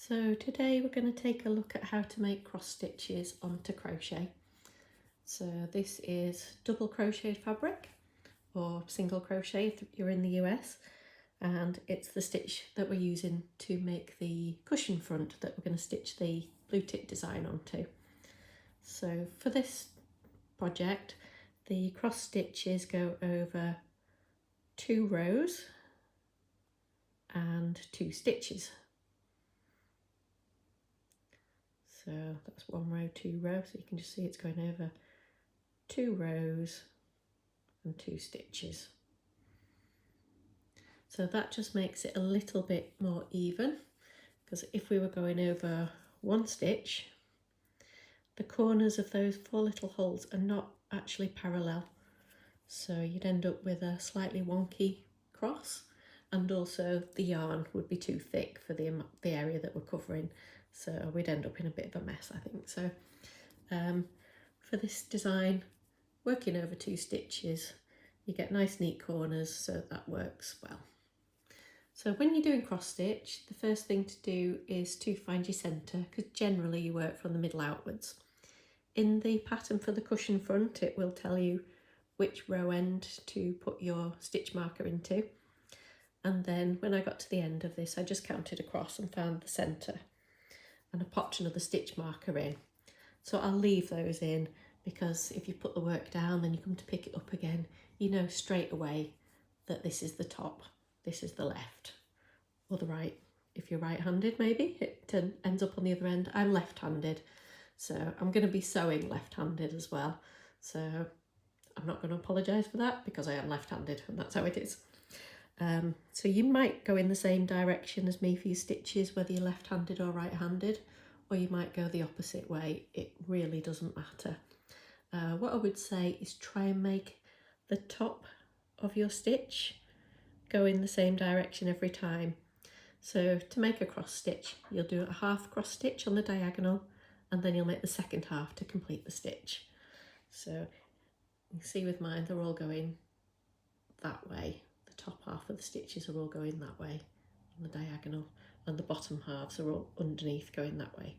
So today we're going to take a look at how to make cross stitches onto crochet. So this is double crocheted fabric or single crochet if you're in the US, and it's the stitch that we're using to make the cushion front that we're going to stitch the blue tip design onto. So for this project, the cross stitches go over 2 rows and 2 stitches. So that's 1 row, 2 rows, so you can just see it's going over 2 rows and 2 stitches. So that just makes it a little bit more even, because if we were going over 1 stitch, the corners of those 4 little holes are not actually parallel. So you'd end up with a slightly wonky cross, and also the yarn would be too thick for the area that we're covering. So we'd end up in a bit of a mess, I think. So for this design, working over 2 stitches, you get nice neat corners, so that works well. So when you're doing cross stitch, the first thing to do is to find your centre, because generally you work from the middle outwards. In the pattern for the cushion front, it will tell you which row end to put your stitch marker into. And then when I got to the end of this, I just counted across and found the centre, and I popped another stitch marker in. So I'll leave those in, because if you put the work down, then you come to pick it up again, you know straight away that this is the top, this is the left, or the right. If you're right-handed, maybe it ends up on the other end. I'm left-handed, so I'm going to be sewing left-handed as well. So I'm not going to apologise for that, because I am left-handed and that's how it is. So you might go in the same direction as me for your stitches, whether you're left-handed or right-handed, or you might go the opposite way. It really doesn't matter. What I would say is try and make the top of your stitch go in the same direction every time. So to make a cross stitch, you'll do a half cross stitch on the diagonal, and then you'll make the second half to complete the stitch. So you see with mine, they're all going that way. The top half of the stitches are all going that way on the diagonal, and the bottom halves are all underneath going that way.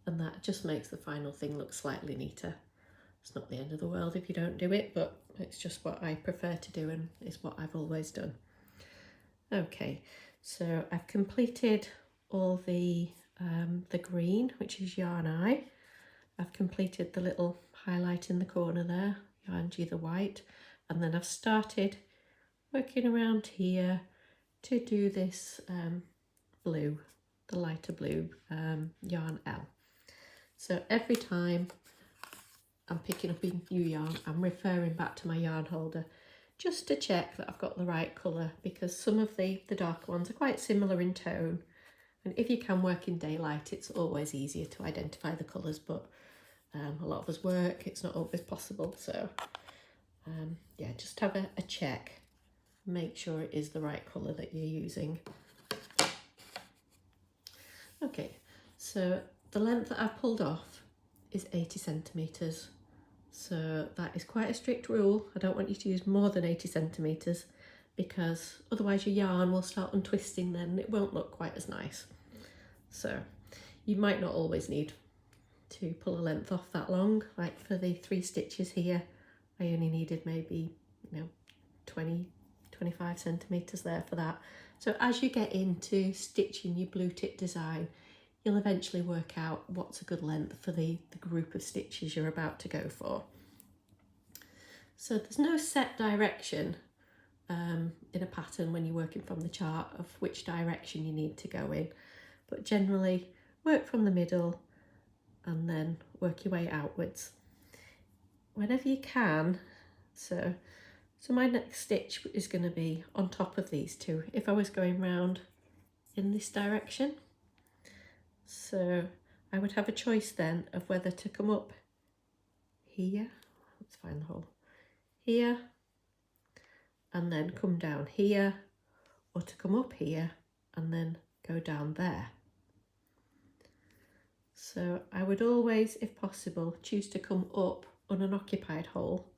And that just makes the final thing look slightly neater. It's not the end of the world if you don't do it, but it's just what I prefer to do and is what I've always done. Okay, so I've completed all the green, which is yarn eye. I've completed the little highlight in the corner there, yarn G the white, and then I've started working around here to do this blue, the lighter blue yarn L. So every time I'm picking up a new yarn, I'm referring back to my yarn holder just to check that I've got the right colour, because some of the darker ones are quite similar in tone, and if you can work in daylight, it's always easier to identify the colours, but a lot of us work, it's not always possible. So yeah, just have a check, make sure it is the right colour that you're using. Okay, so the length that I've pulled off is 80 centimetres. So that is quite a strict rule. I don't want you to use more than 80 centimetres, because otherwise your yarn will start untwisting then and it won't look quite as nice. So you might not always need to pull a length off that long. Like for the 3 stitches here, I only needed maybe 20-25 centimetres there for that. So as you get into stitching your blue tip design, you'll eventually work out what's a good length for the group of stitches you're about to go for. So there's no set direction in a pattern when you're working from the chart of which direction you need to go in, but generally work from the middle and then work your way outwards whenever you can. So my next stitch is going to be on top of these 2 if I was going round in this direction. So I would have a choice then of whether to come up here, let's find the hole, here, and then come down here, or to come up here and then go down there. So I would always, if possible, choose to come up on an occupied hole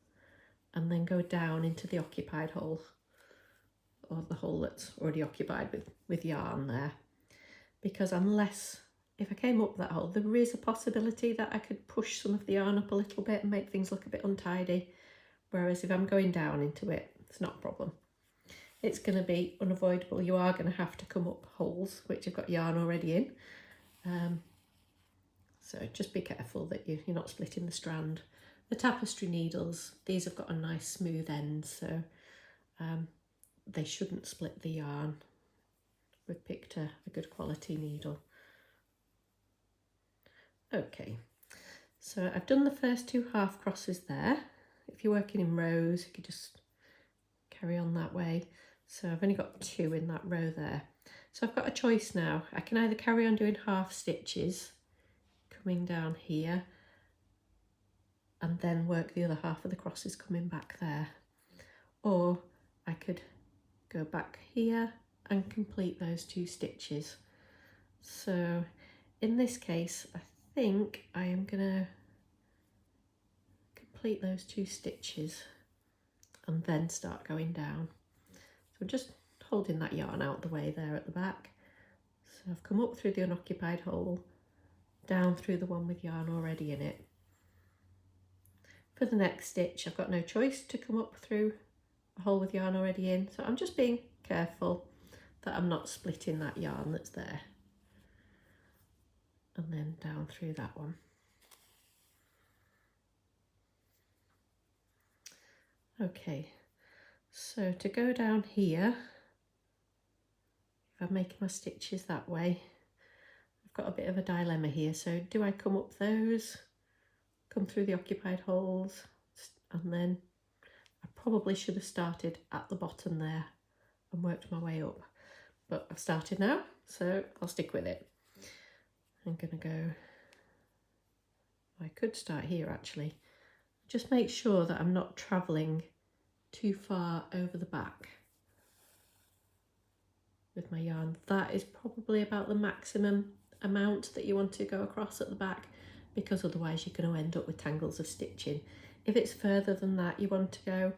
and then go down into the occupied hole, or the hole that's already occupied with yarn there. because if I came up that hole, there is a possibility that I could push some of the yarn up a little bit and make things look a bit untidy. Whereas if I'm going down into it, it's not a problem. It's going to be unavoidable. You are going to have to come up holes, which have got yarn already in. So just be careful that you're not splitting the strand. The tapestry needles, these have got a nice smooth end, so they shouldn't split the yarn. We've picked a good quality needle. Okay, so I've done the first 2 half crosses there. If you're working in rows, you could just carry on that way. So I've only got 2 in that row there. So I've got a choice now. I can either carry on doing half stitches, coming down here, and then work the other half of the crosses coming back there. Or I could go back here and complete those 2 stitches. So in this case, I think I am going to complete those 2 stitches and then start going down. So I'm just holding that yarn out the way there at the back. So I've come up through the unoccupied hole, down through the one with yarn already in it. For the next stitch, I've got no choice to come up through a hole with yarn already in, so I'm just being careful that I'm not splitting that yarn that's there. And then down through that one. Okay, so to go down here, if I'm making my stitches that way, I've got a bit of a dilemma here. So do I come up those, come through the occupied holes, and then I probably should have started at the bottom there and worked my way up. But I've started now, so I'll stick with it. I'm going to go, I could start here actually. Just make sure that I'm not travelling too far over the back with my yarn. That is probably about the maximum amount that you want to go across at the back, because otherwise you're going to end up with tangles of stitching. If it's further than that you want to go,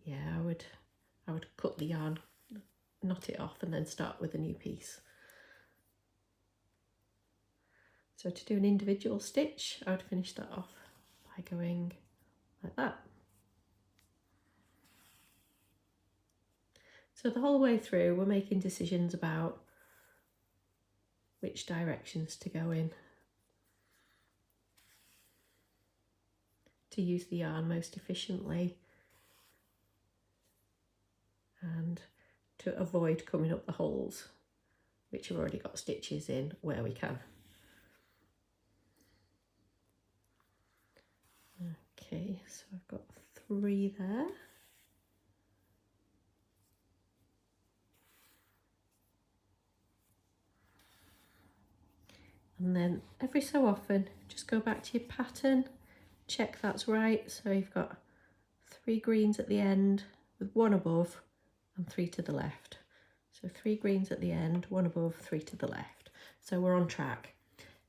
yeah, I would cut the yarn, knot it off and then start with a new piece. So to do an individual stitch, I would finish that off by going like that. So the whole way through we're making decisions about which directions to go in to use the yarn most efficiently and to avoid coming up the holes which have already got stitches in where we can. Okay, so I've got 3 there. And then every so often, just go back to your pattern, check that's right. So you've got 3 greens at the end with 1 above and 3 to the left. So 3 greens at the end, 1 above, 3 to the left. So we're on track.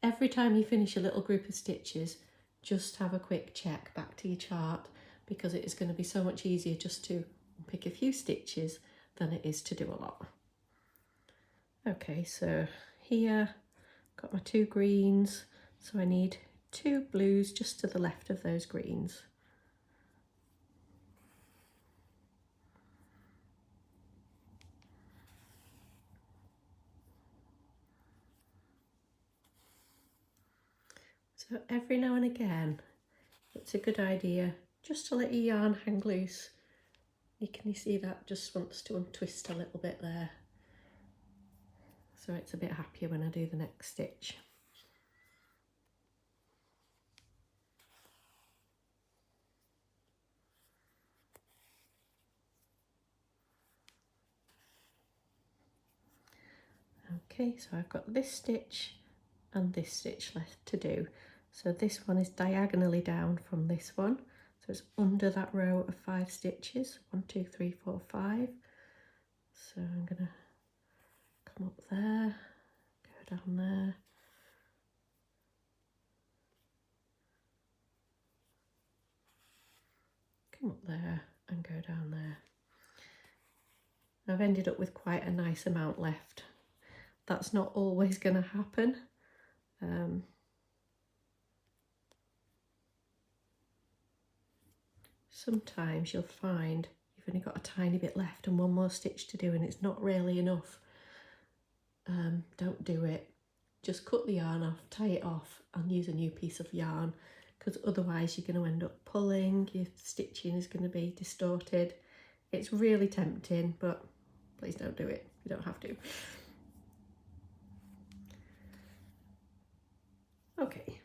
Every time you finish a little group of stitches, just have a quick check back to your chart, because it is going to be so much easier just to pick a few stitches than it is to do a lot. Okay, so here got my 2 greens, so I need 2 blues just to the left of those greens. So every now and again, it's a good idea just to let your yarn hang loose. Can you see that just wants to untwist a little bit there? So it's a bit happier when I do the next stitch. Okay, so I've got this stitch and this stitch left to do. So this one is diagonally down from this one, so it's under that row of 5 stitches. 1, 2, 3, 4, 5. So I'm gonna come up there, go down there, come up there and go down there. I've ended up with quite a nice amount left. That's not always going to happen. Sometimes you'll find you've only got a tiny bit left and one more stitch to do and it's not really enough. Don't do it. Just cut the yarn off, tie it off and use a new piece of yarn, because otherwise you're going to end up pulling, your stitching is going to be distorted. It's really tempting, but please don't do it. You don't have to. Okay,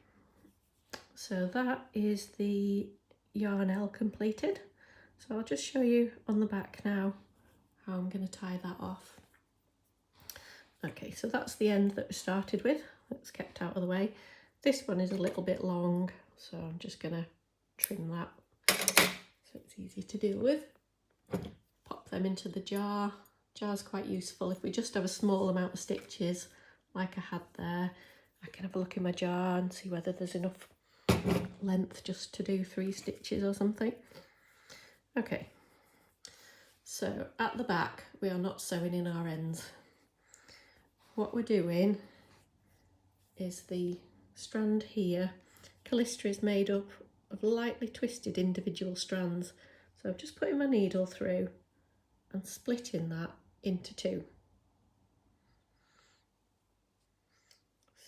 so that is the yarn completed. So I'll just show you on the back now how I'm going to tie that off. Okay, so that's the end that we started with. That's kept out of the way. This one is a little bit long, so I'm just going to trim that so it's easy to deal with. Pop them into the jar. Jar's quite useful if we just have a small amount of stitches like I had there. I can have a look in my jar and see whether there's enough length just to do 3 stitches or something. Okay, so at the back we are not sewing in our ends. What we're doing is the strand here. Callistra is made up of lightly twisted individual strands, so I'm just putting my needle through and splitting that into 2.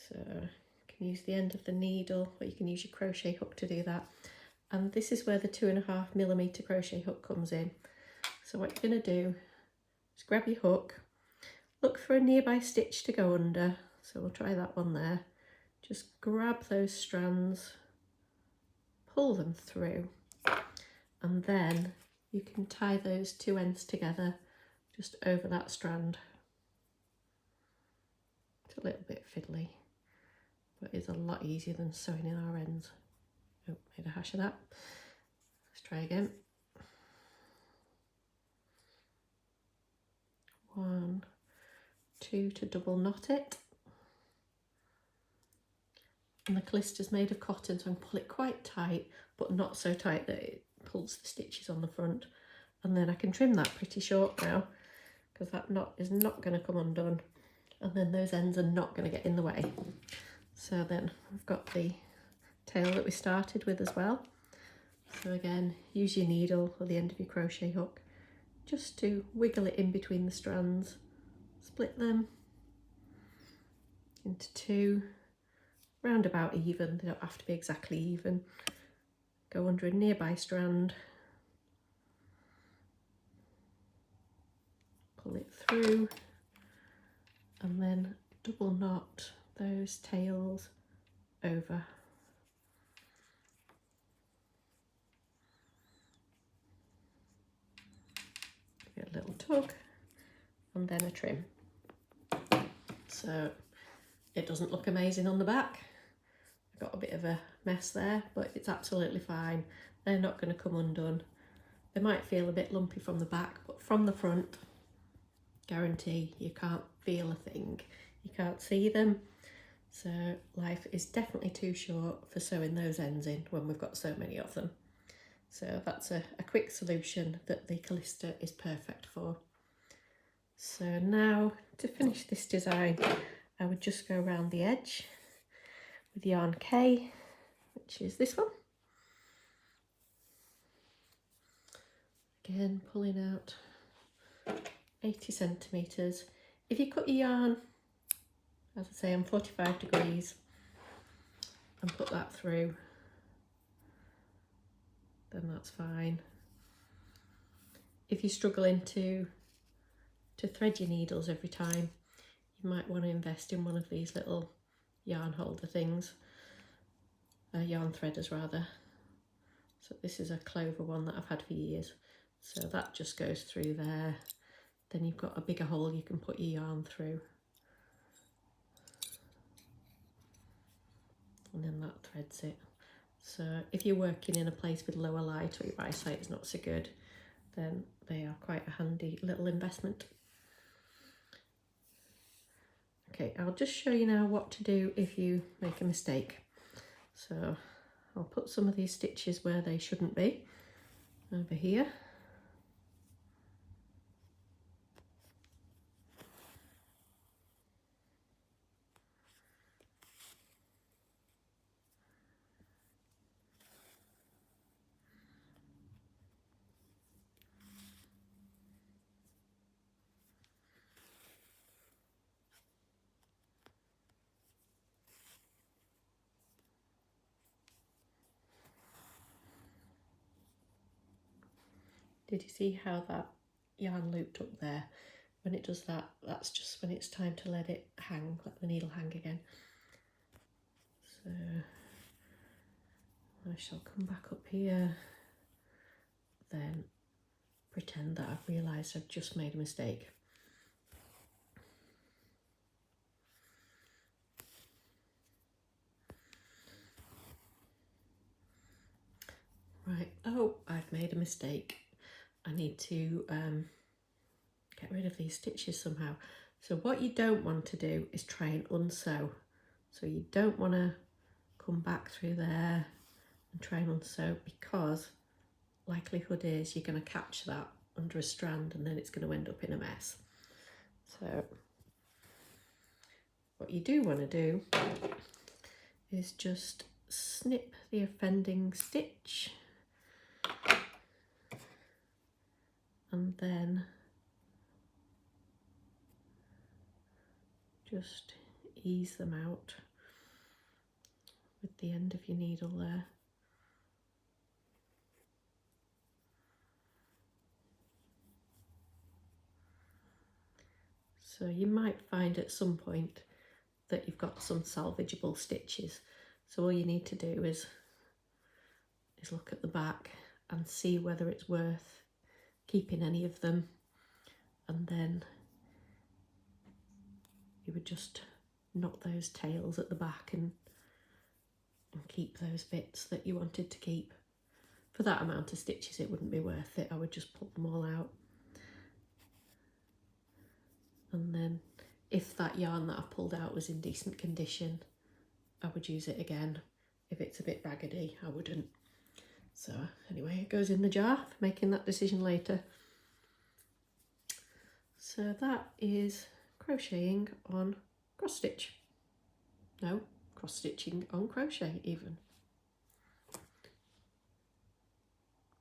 So you can use the end of the needle, or you can use your crochet hook to do that. And this is where the 2.5mm crochet hook comes in. So what you're going to do is grab your hook, look for a nearby stitch to go under. So we'll try that one there. Just grab those strands, pull them through, and then you can tie those 2 ends together just over that strand. It's a little bit fiddly, but it's a lot easier than sewing in our ends. Oh, made a hash of that. Let's try again. 1, 2 to double knot it. And the Callistra's made of cotton, so I can pull it quite tight, but not so tight that it pulls the stitches on the front. And then I can trim that pretty short now, because that knot is not going to come undone. And then those ends are not going to get in the way. So then I've got the tail that we started with as well. So again, use your needle or the end of your crochet hook just to wiggle it in between the strands, split them into 2, round about even, they don't have to be exactly even. Go under a nearby strand, pull it through, and then double knot those tails over. Give it a little tug and then a trim. So it doesn't look amazing on the back. I've got a bit of a mess there, but it's absolutely fine. They're not going to come undone. They might feel a bit lumpy from the back, but from the front, guarantee you can't feel a thing. You can't see them. So life is definitely too short for sewing those ends in when we've got so many of them. So that's a quick solution that the Callistra is perfect for. So now to finish this design, I would just go around the edge with yarn K, which is this one. Again, pulling out 80 centimetres. If you cut your yarn, as I say, on 45 degrees and put that through, then that's fine. If you're struggling to thread your needles every time, you might want to invest in one of these little yarn holder things, yarn threaders rather. So this is a clover one that I've had for years. So that just goes through there. Then you've got a bigger hole you can put your yarn through. And then that threads it. So if you're working in a place with lower light or your eyesight is not so good, then they are quite a handy little investment. Okay, I'll just show you now what to do if you make a mistake. So I'll put some of these stitches where they shouldn't be, over here. Did you see how that yarn looped up there? When it does that, that's just when it's time to let it hang, let the needle hang again. So I shall come back up here, then pretend that I've realised I've just made a mistake. Right, oh, I've made a mistake. I need to get rid of these stitches somehow. So what you don't want to do is try and unsew. So you don't want to come back through there and try and unsew, because likelihood is you're going to catch that under a strand and then it's going to end up in a mess. So what you do want to do is just snip the offending stitch and then just ease them out with the end of your needle there. So you might find at some point that you've got some salvageable stitches. So all you need to do is look at the back and see whether it's worth keeping any of them, and then you would just knot those tails at the back and keep those bits that you wanted to keep. For that amount of stitches it wouldn't be worth it. I would just pull them all out. And then if that yarn that I pulled out was in decent condition, I would use it again. If it's a bit raggedy, I wouldn't. So anyway, it goes in the jar for making that decision later. So that is crocheting on cross stitch. No, cross stitching on crochet even.